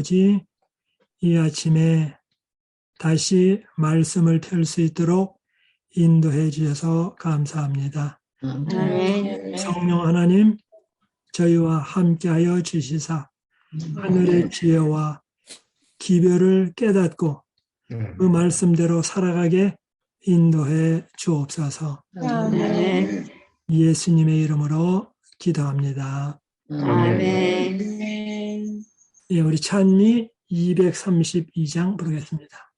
아버지, 이 아침에 다시 말씀을 펼 수 있도록 인도해 주셔서 감사합니다. 성령 하나님, 저희와 함께하여 주시사 하늘의 지혜와 기별을 깨닫고 그 말씀대로 살아가게 인도해 주옵소서. 예수님의 이름으로 기도합니다. 아멘. 예, 우리 찬미 232장 부르겠습니다.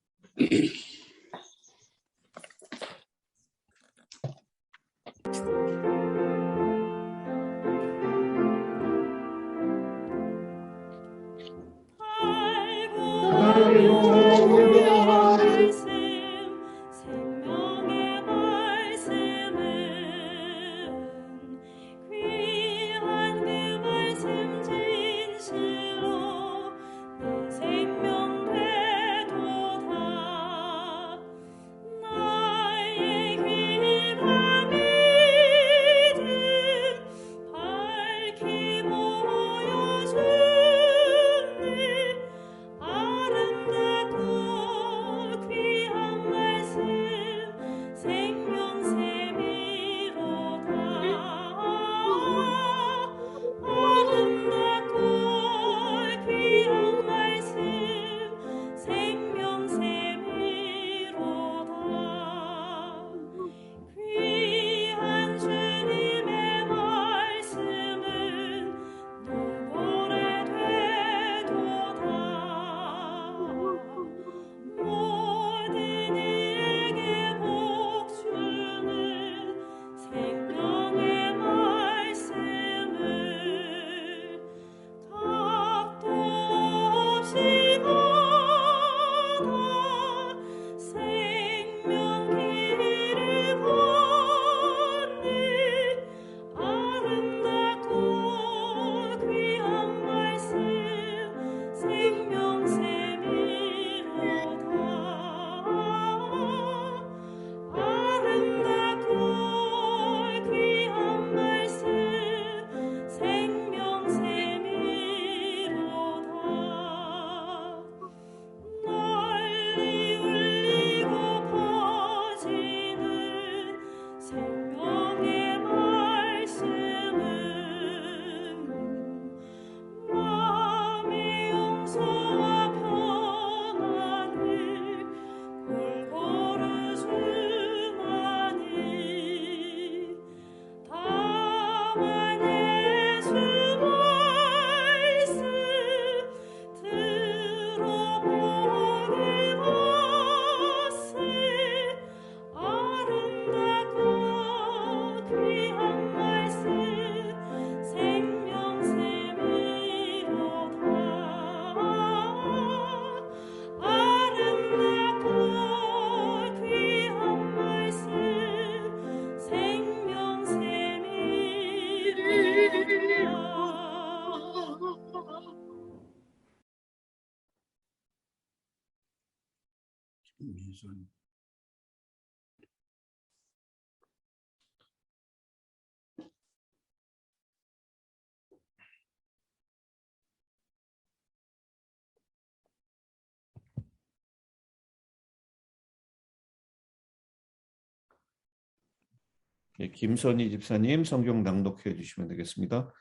김선희 집사님 성경 낭독해 주시면 되겠습니다.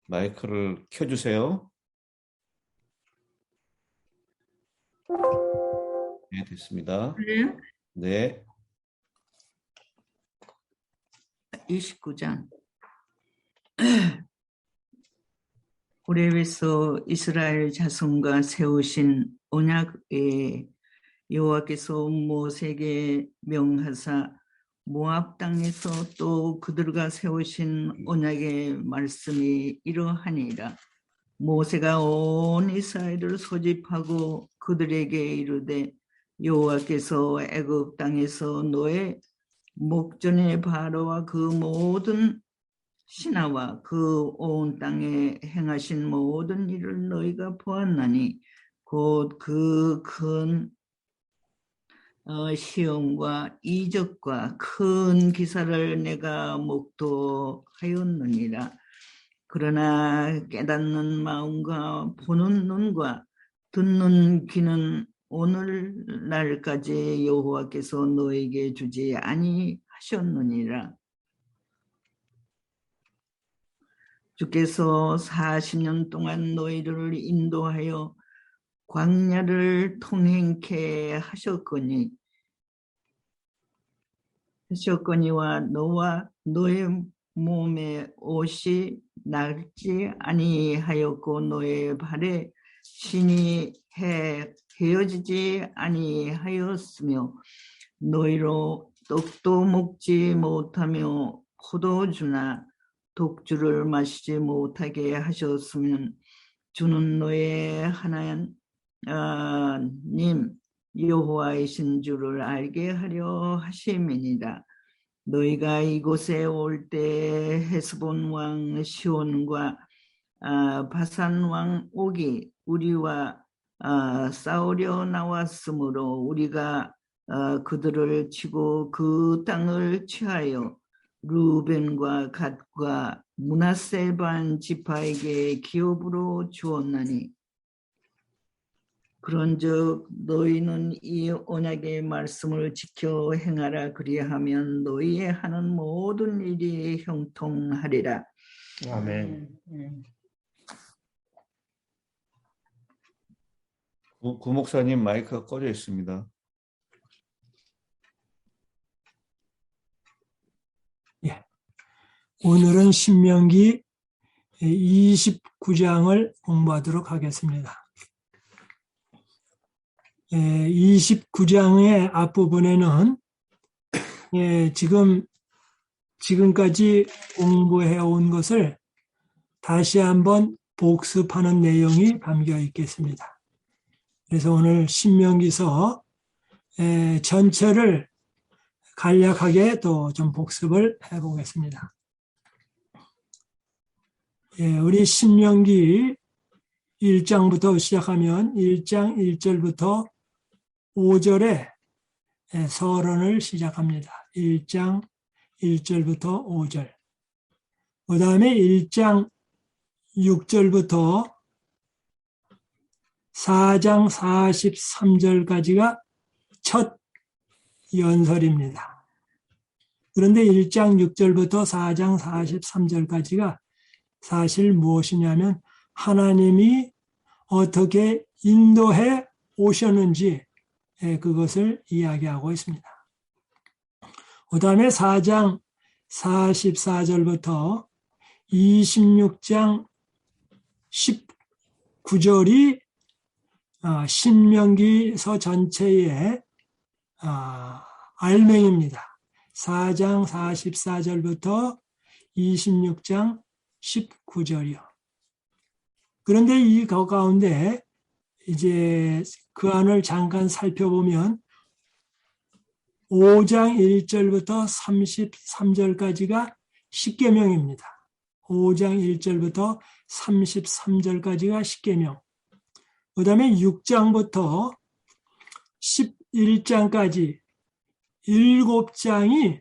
마이크를 켜주세요. 네, 됐습니다. 네. 29장. 호렙에서 이스라엘 자손과 세우신 언약에 여호와께서 모세에게 명하사 모압 땅에서 또 그들과 세우신 언약의 말씀이 이러하니라. 모세가 온 이스라엘을 소집하고 그들에게 이르되 여호와께서 애굽 땅에서 너의 목전의 바로와 그 모든 신하와 그 온 땅에 행하신 모든 일을 너희가 보았나니 곧 그 큰 시험과 이적과 큰 기사를 내가 목도하였느니라. 그러나 깨닫는 마음과 보는 눈과 듣는 귀는 오늘날까지 여호와께서 너에게 주지 아니하셨느니라. 주께서 40년 동안 너희를 인도하여 광야를 통행케 하셨거니와 너와 너의 몸에 옷이 낡지 아니하였고 너의 발에 신이 헤어지지 아니하였으며 너희로 떡도 먹지 못하며 포도주나 독주를 마시지 못하게 하셨으면 주는 너의 하나님 여호와이신 줄을 알게 하려 하심이니라. 너희가 이곳에 올 때 헤스본 왕 시온과 바산 왕 옥이 우리와 싸우려 나왔으므로 우리가 그들을 치고 그 땅을 취하여 루벤과 갓과 므낫세 반 지파에게 기업으로 주었나니 그런즉 너희는 이 언약의 말씀을 지켜 행하라. 그리하면 너희의 하는 모든 일이 형통하리라. 아멘. 구 목사님 마이크가 꺼져 있습니다. 예. 오늘은 신명기 29장을 공부하도록 하겠습니다. 29장의 앞부분에는 지금까지 공부해 온 것을 다시 한번 복습하는 내용이 담겨 있겠습니다. 그래서 오늘 신명기서 전체를 간략하게 또 좀 복습을 해 보겠습니다. 우리 신명기 1장부터 시작하면 1장 1절부터 5절에 서론을 시작합니다. 1장 1절부터 5절. 그 다음에 1장 6절부터 4장 43절까지가 첫 연설입니다. 그런데 1장 6절부터 4장 43절까지가 사실 무엇이냐면 하나님이 어떻게 인도해 오셨는지 그것을 이야기하고 있습니다. 그 다음에 4장 44절부터 26장 19절이 신명기서 전체의 알맹입니다. 4장 44절부터 26장 19절이요. 그런데 이 가운데 이제 그 안을 잠깐 살펴보면 5장 1절부터 33절까지가 십계명입니다. 5장 1절부터 33절까지가 십계명. 그 다음에 6장부터 11장까지 7장이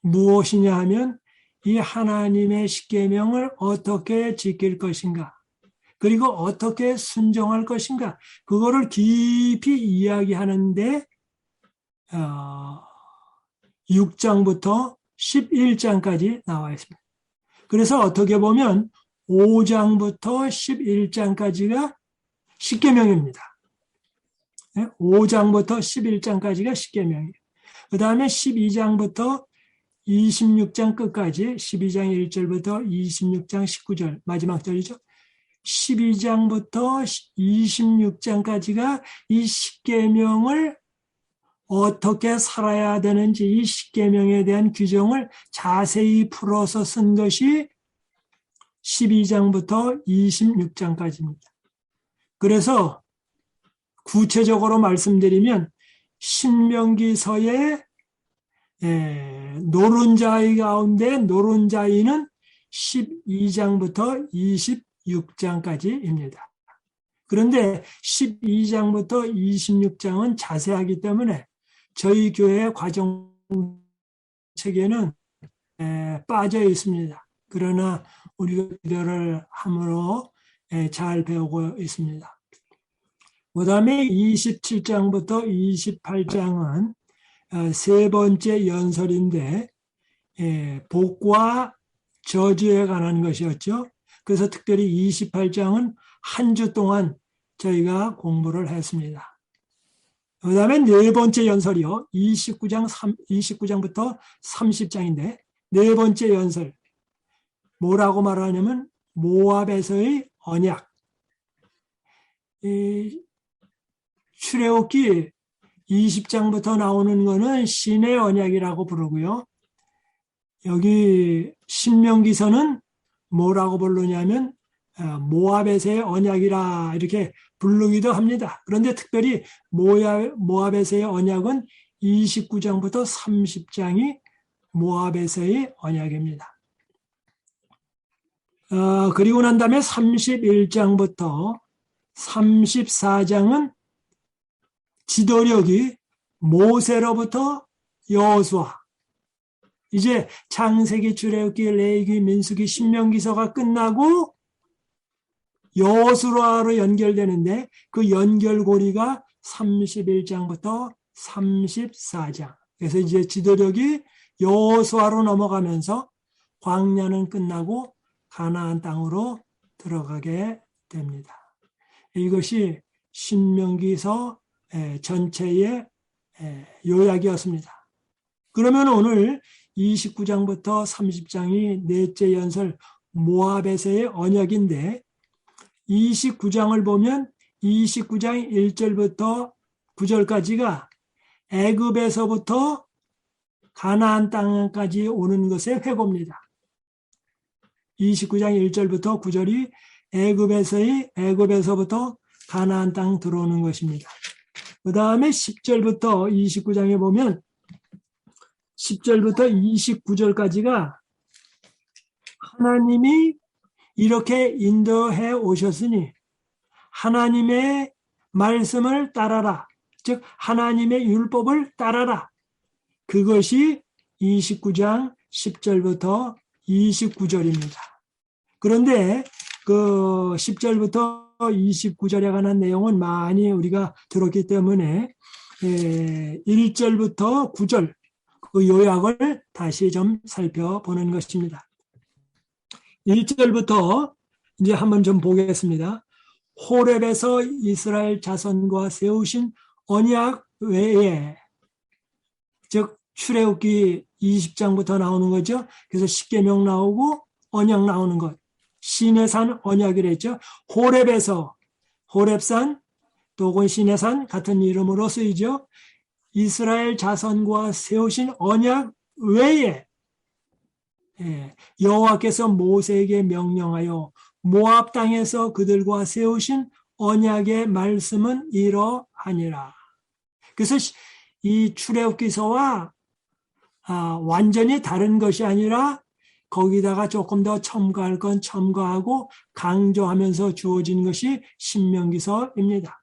무엇이냐 하면 이 하나님의 십계명을 어떻게 지킬 것인가, 그리고 어떻게 순종할 것인가, 그거를 깊이 이야기하는데 6장부터 11장까지 나와 있습니다. 그래서 어떻게 보면 5장부터 11장까지가 십계명입니다. 5장부터 11장까지가 십계명이에요. 그 다음에 12장부터 26장 끝까지 12장 1절부터 26장 19절 마지막 절이죠. 12장부터 26장까지가 이 십계명을 어떻게 살아야 되는지 이 십계명에 대한 규정을 자세히 풀어서 쓴 것이 12장부터 26장까지입니다. 그래서 구체적으로 말씀드리면 신명기서의 노른자의 가운데 노른자이는 12장부터 26장까지입니다. 그런데 12장부터 26장은 자세하기 때문에 저희 교회 과정 책에는 빠져 있습니다. 그러나 우리가 기도를 함으로 잘 배우고 있습니다. 그 다음에 27장부터 28장은 세 번째 연설인데 복과 저주에 관한 것이었죠. 그래서 특별히 28장은 한 주 동안 저희가 공부를 했습니다. 그 다음에 네 번째 연설이요. 29장부터 30장인데 네 번째 연설. 뭐라고 말하냐면 모압에서의 언약. 출애굽기 20장부터 나오는 거는 신의 언약이라고 부르고요. 여기 신명기서는 뭐라고 부르냐면 모압에서의 언약이라 이렇게 부르기도 합니다. 그런데 특별히 모압에서의 언약은 29장부터 30장이 모압에서의 언약입니다. 그리고 난 다음에 31장부터 34장은 지도력이 모세로부터 여호수아, 이제 창세기, 출애굽기, 레위기, 민수기, 신명기서가 끝나고 여호수아로 연결되는데 그 연결고리가 31장부터 34장. 그래서 이제 지도력이 여호수아로 넘어가면서 광야는 끝나고 가나안 땅으로 들어가게 됩니다. 이것이 신명기서 전체의 요약이었습니다. 그러면 오늘 29장부터 30장이 넷째 연설 모압에서의 언약인데 29장을 보면 29장 1절부터 9절까지가 애굽에서부터 가나안 땅까지 오는 것의 회고입니다. 29장 1절부터 9절이 애굽에서부터 가나안 땅 들어오는 것입니다. 그 다음에 10절부터 29장에 보면 10절부터 29절까지가 하나님이 이렇게 인도해 오셨으니 하나님의 말씀을 따라라. 즉 하나님의 율법을 따라라. 그것이 29장 10절부터 29절입니다. 그런데 그 10절부터 29절에 관한 내용은 많이 우리가 들었기 때문에 1절부터 9절 그 요약을 다시 좀 살펴보는 것입니다. 1절부터 이제 한번 좀 보겠습니다. 호렙에서 이스라엘 자손과 세우신 언약 외에, 즉 출애굽기 20장부터 나오는 거죠. 그래서 십계명 나오고 언약 나오는 것. 시내산 언약이랬죠. 호렙에서, 호렙산 또는 시내산 같은 이름으로 쓰이죠. 이스라엘 자손과 세우신 언약 외에 여호와께서 모세에게 명령하여 모압 땅에서 그들과 세우신 언약의 말씀은 이러하니라. 그래서 이 출애굽기서와 완전히 다른 것이 아니라 거기다가 조금 더 첨가할 건 첨가하고 강조하면서 주어진 것이 신명기서입니다.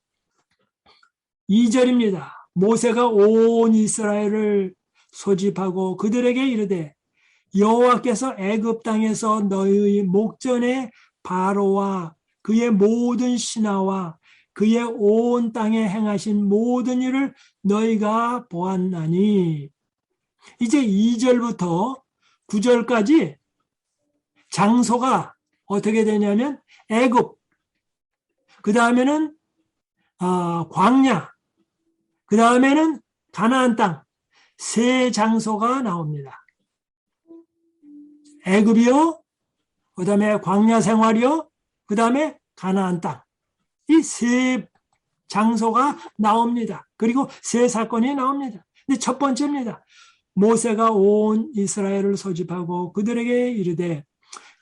2절입니다. 모세가 온 이스라엘을 소집하고 그들에게 이르되 여호와께서 애굽 땅에서 너희의 목전에 바로와 그의 모든 신하와 그의 온 땅에 행하신 모든 일을 너희가 보았나니. 이제 2절부터 9절까지 장소가 어떻게 되냐면 애굽, 그 다음에는 광야, 그 다음에는 가나안 땅, 세 장소가 나옵니다. 애굽이요, 그 다음에 광야 생활이요, 그 다음에 가나안 땅. 이 세 장소가 나옵니다. 그리고 세 사건이 나옵니다. 근데 첫 번째입니다. 모세가 온 이스라엘을 소집하고 그들에게 이르되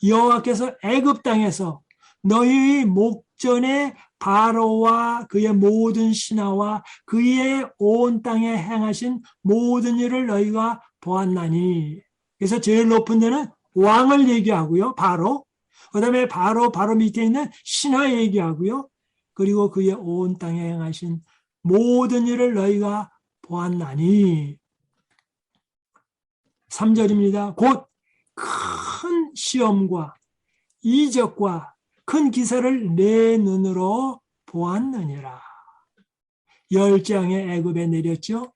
여호와께서 애굽 땅에서 너희의 목전에 바로와 그의 모든 신하와 그의 온 땅에 행하신 모든 일을 너희가 보았나니. 그래서 제일 높은 데는 왕을 얘기하고요. 바로. 그 다음에 바로 밑에 있는 신하 얘기하고요. 그리고 그의 온 땅에 행하신 모든 일을 너희가 보았나니. 3절입니다. 곧 큰 시험과 이적과 큰 기사를 내 눈으로 보았느니라. 10장의 애굽에 내렸죠.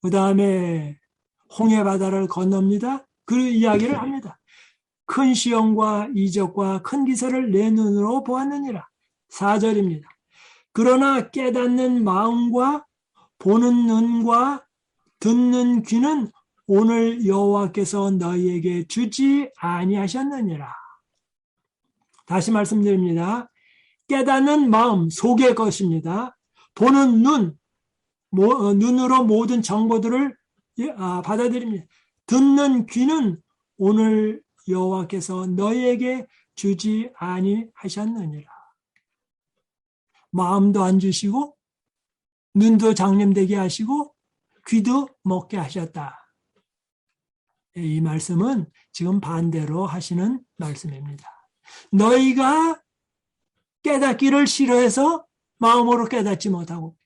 그 다음에 홍해 바다를 건넙니다. 그 이야기를 합니다. 큰 시험과 이적과 큰 기사를 내 눈으로 보았느니라. 4절입니다. 그러나 깨닫는 마음과 보는 눈과 듣는 귀는 오늘 여호와께서 너희에게 주지 아니하셨느니라. 다시 말씀드립니다. 깨닫는 마음, 속의 것입니다. 보는 눈, 눈으로 모든 정보들을 받아들입니다. 듣는 귀는 오늘 여호와께서 너희에게 주지 아니하셨느니라. 마음도 안 주시고 눈도 장님되게 하시고 귀도 먹게 하셨다. 이 말씀은 지금 반대로 하시는 말씀입니다. 너희가 깨닫기를 싫어해서 마음으로 깨닫지 못하고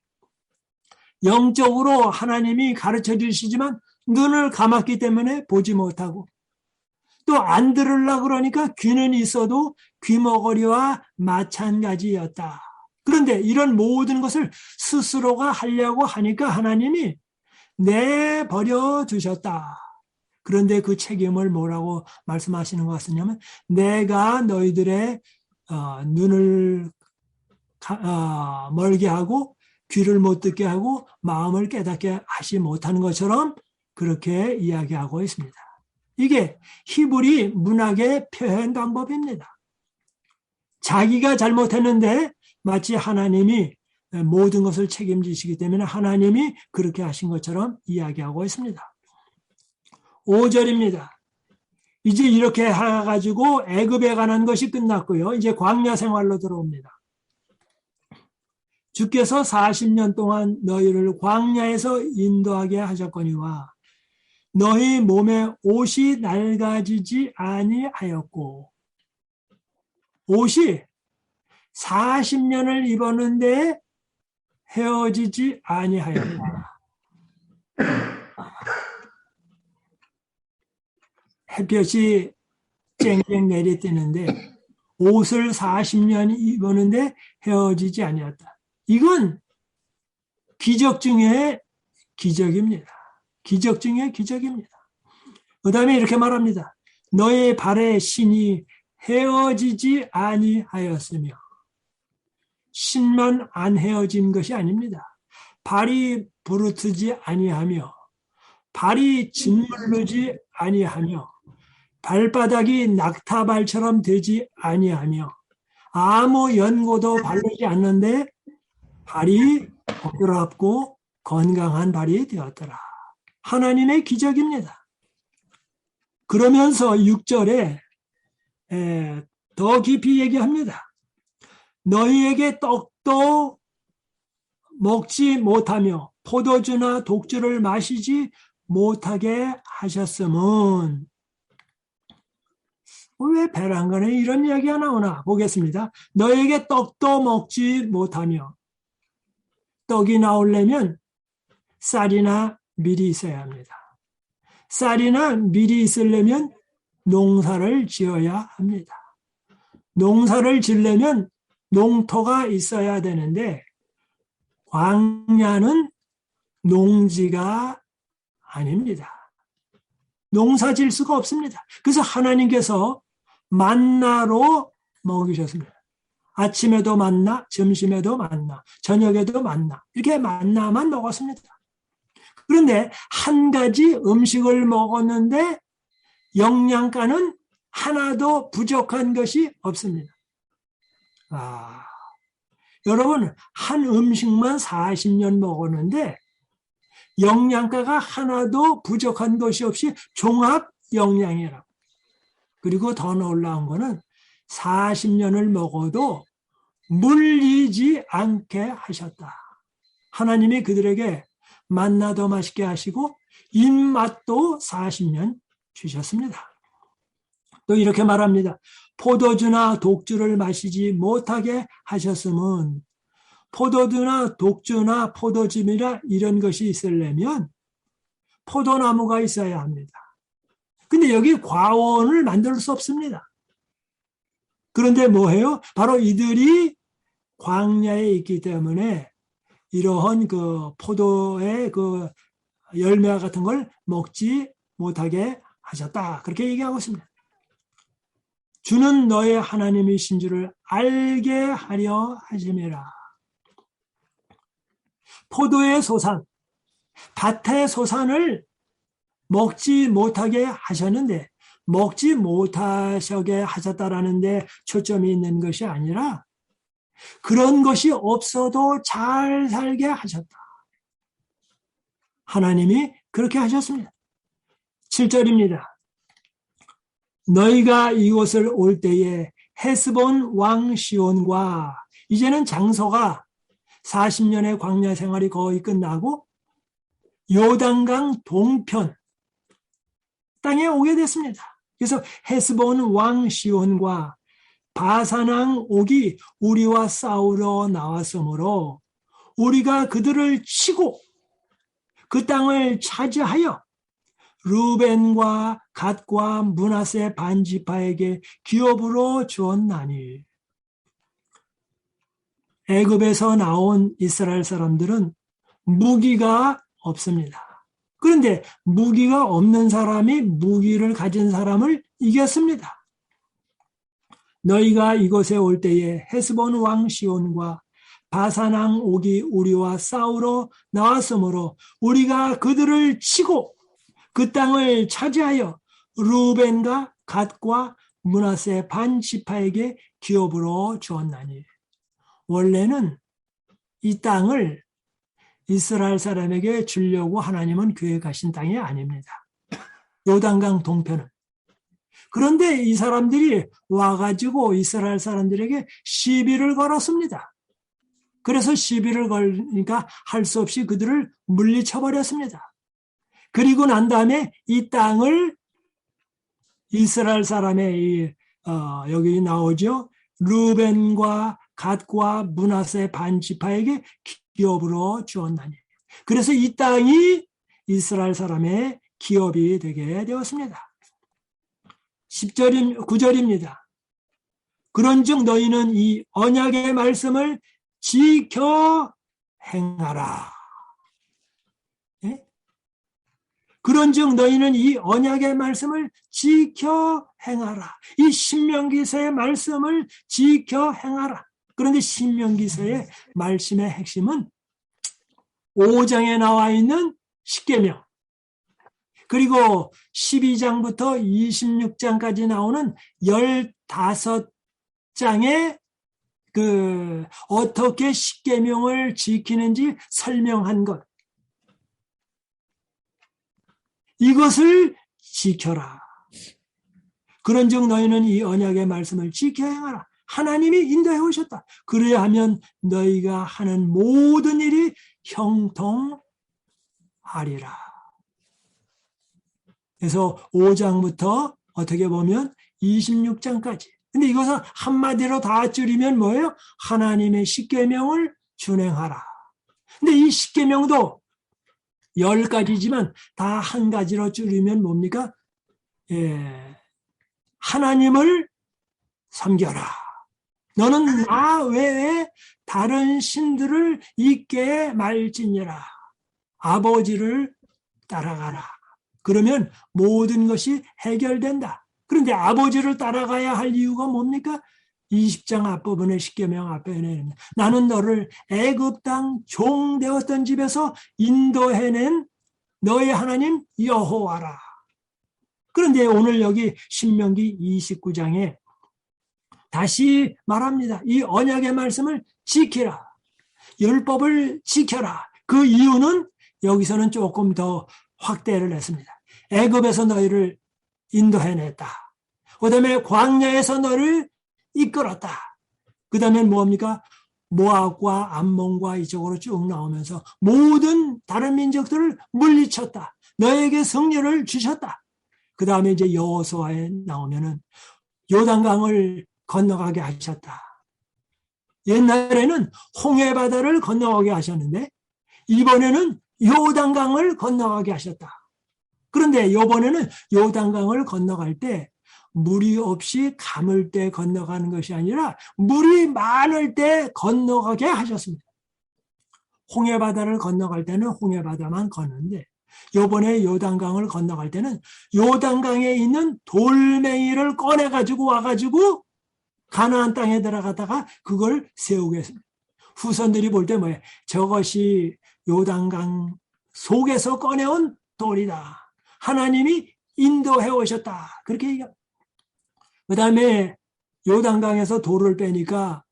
영적으로 하나님이 가르쳐 주시지만 눈을 감았기 때문에 보지 못하고 또 안 들으려고 그러니까 귀는 있어도 귀머거리와 마찬가지였다. 그런데 이런 모든 것을 스스로가 하려고 하니까 하나님이 내버려 두셨다. 그런데 그 책임을 뭐라고 말씀하시는 것 같으냐면 내가 너희들의 눈을 멀게 하고 귀를 못 듣게 하고 마음을 깨닫게 하지 못하는 것처럼 그렇게 이야기하고 있습니다. 이게 히브리 문학의 표현 방법입니다. 자기가 잘못했는데 마치 하나님이 모든 것을 책임지시기 때문에 하나님이 그렇게 하신 것처럼 이야기하고 있습니다. 5절입니다. 이제 이렇게 해가지고 애굽에 관한 것이 끝났고요. 이제 광야 생활로 들어옵니다. 주께서 40년 동안 너희를 광야에서 인도하게 하셨거니와 너희 몸에 옷이 낡아지지 아니하였고 옷이 40년을 입었는데 헤어지지 아니하였다. 햇볕이 쨍쨍 내리쬐는데 옷을 40년 입었는데 헤어지지 아니었다. 이건 기적 중에 기적입니다. 기적 중에 기적입니다. 그 다음에 이렇게 말합니다. 너의 발의 신이 헤어지지 아니하였으며 신만 안 헤어진 것이 아닙니다. 발이 부르트지 아니하며 발이 짓무르지 아니하며 발바닥이 낙타발처럼 되지 아니하며 아무 연고도 바르지 않는데 발이 부드럽고 건강한 발이 되었더라. 하나님의 기적입니다. 그러면서 6절에 더 깊이 얘기합니다. 너희에게 떡도 먹지 못하며 포도주나 독주를 마시지 못하게 하셨음은 왜 베란간에 이런 이야기가 나오나 보겠습니다. 너에게 떡도 먹지 못하며 떡이 나오려면 쌀이나 밀이 있어야 합니다. 쌀이나 밀이 있으려면 농사를 지어야 합니다. 농사를 지으려면 농토가 있어야 되는데 광야는 농지가 아닙니다. 농사 지을 수가 없습니다. 그래서 하나님께서 만나로 먹이셨습니다. 아침에도 만나, 점심에도 만나, 저녁에도 만나, 이렇게 만나만 먹었습니다. 그런데 한 가지 음식을 먹었는데 영양가는 하나도 부족한 것이 없습니다. 여러분, 한 음식만 40년 먹었는데 영양가가 하나도 부족한 것이 없이 종합 영양이라고. 그리고 더 놀라운 거는 40년을 먹어도 물리지 않게 하셨다. 하나님이 그들에게 만나도 맛있게 하시고 입맛도 40년 주셨습니다. 또 이렇게 말합니다. 포도주나 독주를 마시지 못하게 하셨음은 포도주나 독주나 포도즙이나 이런 것이 있으려면 포도나무가 있어야 합니다. 근데 여기 과원을 만들 수 없습니다. 그런데 뭐해요? 바로 이들이 광야에 있기 때문에 이러한 그 포도의 그 열매와 같은 걸 먹지 못하게 하셨다. 그렇게 얘기하고 있습니다. 주는 너의 하나님이신 줄을 알게 하려 하심이라. 포도의 소산, 밭의 소산을 먹지 못하게 하셨는데 먹지 못하게 하셨다라는 데 초점이 있는 것이 아니라 그런 것이 없어도 잘 살게 하셨다. 하나님이 그렇게 하셨습니다. 7절입니다. 너희가 이곳을 올 때에 헤스본 왕 시온과 이제는 장소가 40년의 광야 생활이 거의 끝나고 요단강 동편 땅에 오게 됐습니다. 그래서 헤스본 왕 시온과 바산왕 옥이 우리와 싸우러 나왔으므로 우리가 그들을 치고 그 땅을 차지하여 루벤과 갓과 므낫세 반지파에게 기업으로 주었나니. 애굽에서 나온 이스라엘 사람들은 무기가 없습니다. 그런데 무기가 없는 사람이 무기를 가진 사람을 이겼습니다. 너희가 이곳에 올 때에 헤스본 왕 시온과 바산 왕 옥이 우리와 싸우러 나왔으므로 우리가 그들을 치고 그 땅을 차지하여 루벤과 갓과 므낫세 반지파에게 기업으로 주었나니. 원래는 이 땅을 이스라엘 사람에게 주려고 하나님은 계획하신 땅이 아닙니다. 요단강 동편은. 그런데 이 사람들이 와가지고 이스라엘 사람들에게 시비를 걸었습니다. 그래서 시비를 걸으니까 할 수 없이 그들을 물리쳐버렸습니다. 그리고 난 다음에 이 땅을 이스라엘 사람의 여기 나오죠. 루벤과 갓과 므낫세 반지파에게 기업으로 주었나니. 그래서 이 땅이 이스라엘 사람의 기업이 되게 되었습니다. 9절입니다. 그런즉 너희는 이 언약의 말씀을 지켜 행하라. 예? 그런즉 너희는 이 언약의 말씀을 지켜 행하라. 이 신명기서의 말씀을 지켜 행하라. 그런데 신명기서의 말씀의 핵심은 5장에 나와 있는 십계명, 그리고 12장부터 26장까지 나오는 15장의 어떻게 십계명을 지키는지 설명한 것. 이것을 지켜라. 그런즉 너희는 이 언약의 말씀을 지켜 행하라. 하나님이 인도해 오셨다. 그래야 하면 너희가 하는 모든 일이 형통하리라. 그래서 5장부터 어떻게 보면 26장까지. 근데 이것은 한마디로 다 줄이면 뭐예요? 하나님의 십계명을 준행하라. 근데 이 십계명도 10가지지만 다 한 가지로 줄이면 뭡니까? 하나님을 섬겨라. 너는 나 외에 다른 신들을 잊게 말지니라. 아버지를 따라가라. 그러면 모든 것이 해결된다. 그런데 아버지를 따라가야 할 이유가 뭡니까? 20장 앞부분의 십계명 앞에 나는 너를 애굽 땅 종 되었던 집에서 인도해낸 너의 하나님 여호와라. 그런데 오늘 여기 신명기 29장에 다시 말합니다. 이 언약의 말씀을 지키라. 율법을 지켜라. 그 이유는 여기서는 조금 더 확대를 했습니다. 애굽에서 너희를 인도해냈다. 그 다음에 광야에서 너를 이끌었다. 그 다음에 뭡니까? 모압과 암몬과 이쪽으로 쭉 나오면서 모든 다른 민족들을 물리쳤다. 너에게 승리를 주셨다. 그 다음에 이제 여호수아에 나오면은 요단강을 건너가게 하셨다. 옛날에는 홍해바다를 건너가게 하셨는데 이번에는 요단강을 건너가게 하셨다. 그런데 이번에는 요단강을 건너갈 때 물이 없이 가물 때 건너가는 것이 아니라 물이 많을 때 건너가게 하셨습니다. 홍해바다를 건너갈 때는 홍해바다만 걷는데 요번에 요단강을 건너갈 때는 요단강에 있는 돌멩이를 꺼내가지고 와가지고 가나안 땅에 들어가다가 그걸 세우겠습니다. 후손들이 볼 때 뭐예요? 저것이 요단강 속에서 꺼내온 돌이다. 하나님이 인도해 오셨다. 그렇게 얘기합니다. 그 다음에 요단강에서 돌을 빼니까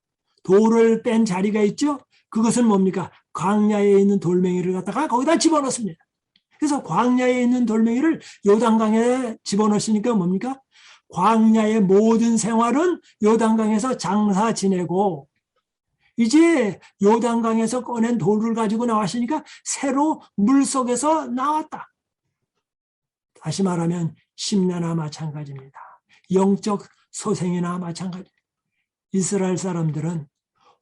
돌을 뺀 자리가 있죠? 그것은 뭡니까? 광야에 있는 돌멩이를 갖다가 거기다 집어넣습니다. 그래서 광야에 있는 돌멩이를 요단강에 집어넣으시니까 뭡니까? 광야의 모든 생활은 요단강에서 장사 지내고 이제 요단강에서 꺼낸 돌을 가지고 나왔으니까 새로 물속에서 나왔다. 다시 말하면 심나나 마찬가지입니다. 영적 소생이나 마찬가지. 이스라엘 사람들은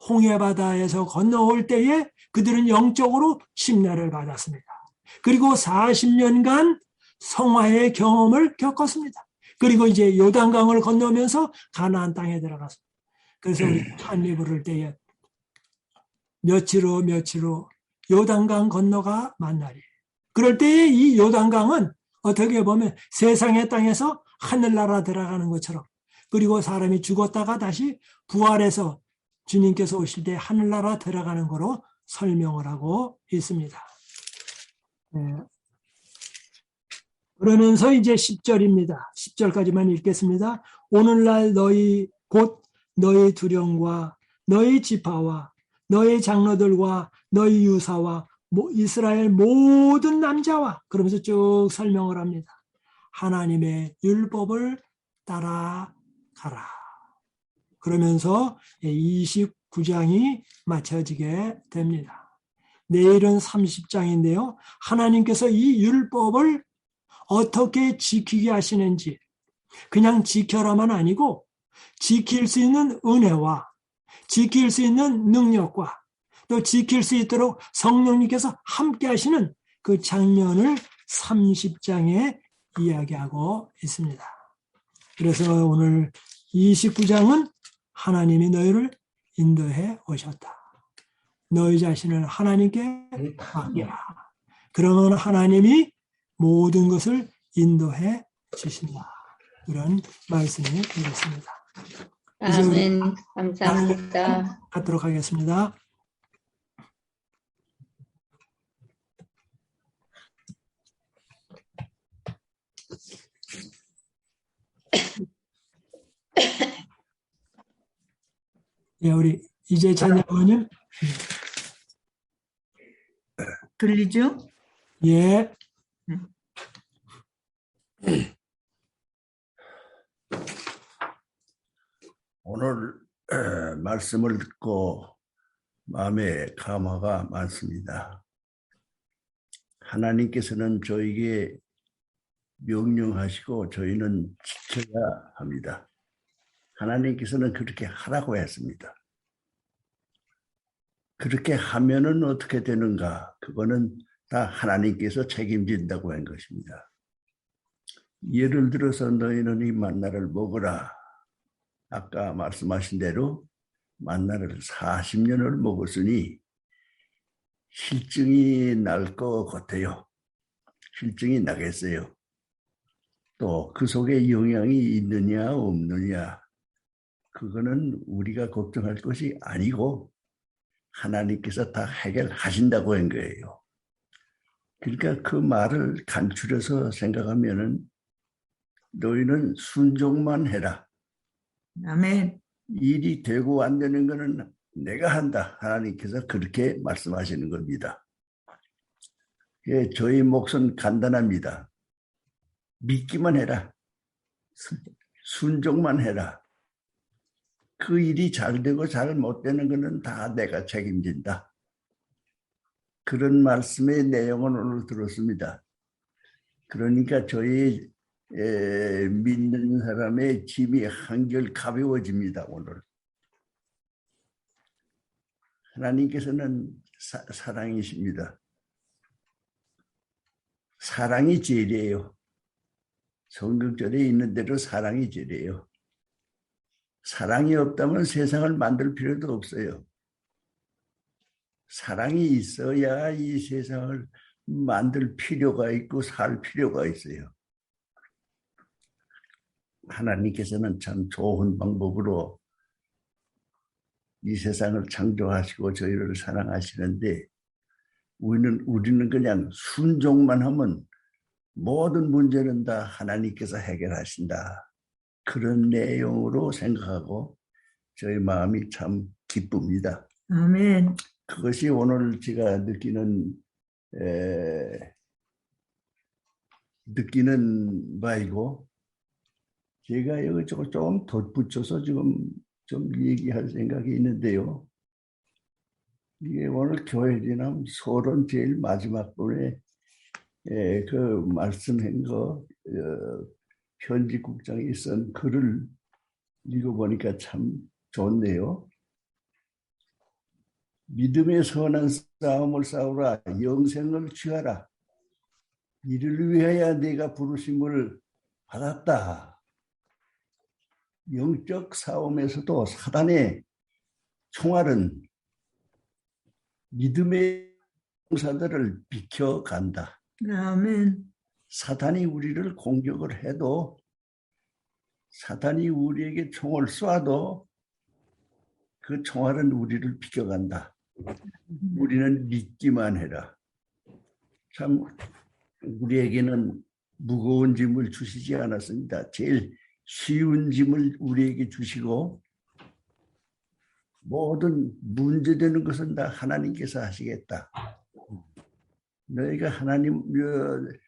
홍해바다에서 건너올 때에 그들은 영적으로 심나를 받았습니다. 그리고 40년간 성화의 경험을 겪었습니다. 그리고 이제 요단강을 건너면서 가나안 땅에 들어갔습니다. 그래서 우리 한리 부를 때에 며칠 후 요단강 건너가 만나리. 그럴 때에 이 요단강은 어떻게 보면 세상의 땅에서 하늘나라 들어가는 것처럼 그리고 사람이 죽었다가 다시 부활해서 주님께서 오실 때 하늘나라 들어가는 거로 설명을 하고 있습니다. 네. 그러면서 이제 10절입니다. 10절까지만 읽겠습니다. 오늘날 너희 곧 너희 두령과 너희 지파와 너희 장로들과 너희 유사와 이스라엘 모든 남자와 그러면서 쭉 설명을 합니다. 하나님의 율법을 따라가라. 그러면서 29장이 마쳐지게 됩니다. 내일은 30장인데요. 하나님께서 이 율법을 어떻게 지키게 하시는지 그냥 지켜라만 아니고 지킬 수 있는 은혜와 지킬 수 있는 능력과 또 지킬 수 있도록 성령님께서 함께 하시는 그 장면을 30장에 이야기하고 있습니다. 그래서 오늘 29장은 하나님이 너희를 인도해 오셨다. 너희 자신을 하나님께 맡기라. 그러면 하나님이 모든 것을 인도해 주신다. 이런 말씀이 되겠습니다. 아멘. 감사합니다. 갖도록 하겠습니다. 예, 우리 이제 찬양원님. 들리죠? 예. 오늘 말씀을 듣고 마음에 감화가 많습니다. 하나님께서는 저에게 명령하시고 저희는 지켜야 합니다. 하나님께서는 그렇게 하라고 했습니다. 그렇게 하면은 어떻게 되는가? 그거는 다 하나님께서 책임진다고 한 것입니다. 예를 들어서 너희는 이 만나를 먹어라. 아까 말씀하신 대로 만나를 40년을 먹었으니 실증이 날 것 같아요. 실증이 나겠어요. 또 그 속에 영향이 있느냐 없느냐 그거는 우리가 걱정할 것이 아니고 하나님께서 다 해결하신다고 한 거예요. 그러니까 그 말을 간추려서 생각하면은 너희는 순종만 해라. 아멘. 일이 되고 안 되는 거는 내가 한다. 하나님께서 그렇게 말씀하시는 겁니다. 예, 저희 몫은 간단합니다. 믿기만 해라. 순종만 해라. 그 일이 잘 되고 잘 못 되는 거는 다 내가 책임진다. 그런 말씀의 내용은 오늘 들었습니다. 그러니까 저희 믿는 사람의 짐이 한결 가벼워집니다. 오늘 하나님께서는 사랑이십니다. 사랑이 제일이에요. 성경절에 있는 대로 사랑이 제일이에요. 사랑이 없다면 세상을 만들 필요도 없어요. 사랑이 있어야 이 세상을 만들 필요가 있고 살 필요가 있어요. 하나님께서는 참 좋은 방법으로 이 세상을 창조하시고 저희를 사랑하시는데 우리는 그냥 순종만 하면 모든 문제는 다 하나님께서 해결하신다. 그런 내용으로 생각하고 저희 마음이 참 기쁩니다. 아멘. 그것이 오늘 제가 느끼는 바이고, 제가 여기 좀 덧붙여서 지금 좀 얘기할 생각이 있는데요. 이게 오늘 교회 지남 서론 제일 마지막 분에 그 말씀한 거 편집국장이 쓴 글을 읽어보니까 참 좋네요. 믿음의 선한 싸움을 싸우라. 영생을 취하라. 이를 위하여 네가 부르심을 받았다. 영적 싸움에서도 사단의 총알은 믿음의 용사들을 비켜간다. 아멘. 사탄이 우리를 공격을 해도, 사탄이 우리에게 총을 쏴도 그 총알은 우리를 비켜간다. 우리는 믿기만 해라. 참 우리에게는 무거운 짐을 주시지 않았습니다. 제일 쉬운 짐을 우리에게 주시고, 모든 문제되는 것은 다 하나님께서 하시겠다. 너희가 하나님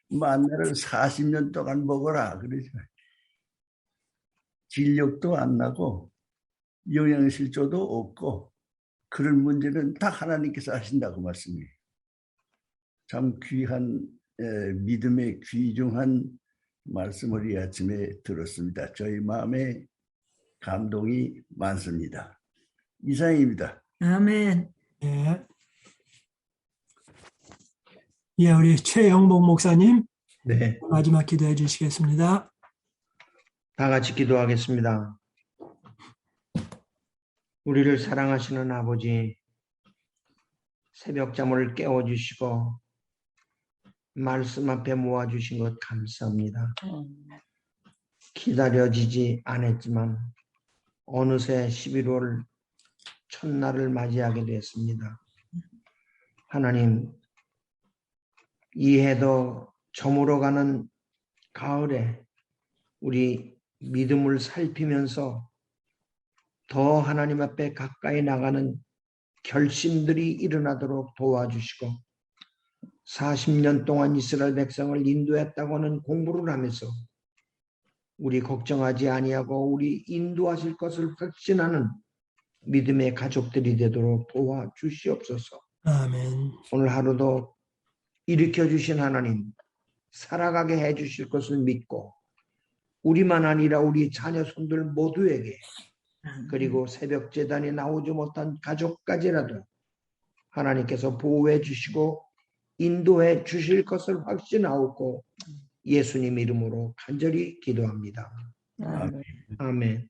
만나를 40년 동안 먹어라. 그러죠. 진력도 안 나고 영양실조도 없고 그런 문제는 다 하나님께서 하신다고 말씀이에요. 참 귀한 믿음의 귀중한 말씀을 이 아침에 들었습니다. 저희 마음에 감동이 많습니다. 이상입니다. 아멘. 예. 예, 우리 최영복 목사님 네, 마지막 기도해 주시겠습니다. 다 같이 기도하겠습니다. 우리를 사랑하시는 아버지, 새벽잠을 깨워주시고 말씀 앞에 모아주신 것 감사합니다. 기다려지지 않았지만 어느새 11월 첫날을 맞이하게 되었습니다. 하나님, 이 해도 저물어가는 가을에 우리 믿음을 살피면서 더 하나님 앞에 가까이 나가는 결심들이 일어나도록 도와주시고, 40년 동안 이스라엘 백성을 인도했다고는 공부를 하면서 우리 걱정하지 아니하고 우리 인도하실 것을 확신하는 믿음의 가족들이 되도록 도와주시옵소서. 아멘. 오늘 하루도 일으켜주신 하나님, 살아가게 해주실 것을 믿고 우리만 아니라 우리 자녀 손들 모두에게, 그리고 새벽 제단에 나오지 못한 가족까지라도 하나님께서 보호해 주시고 인도해 주실 것을 확신하고 예수님 이름으로 간절히 기도합니다. 아멘. 아멘.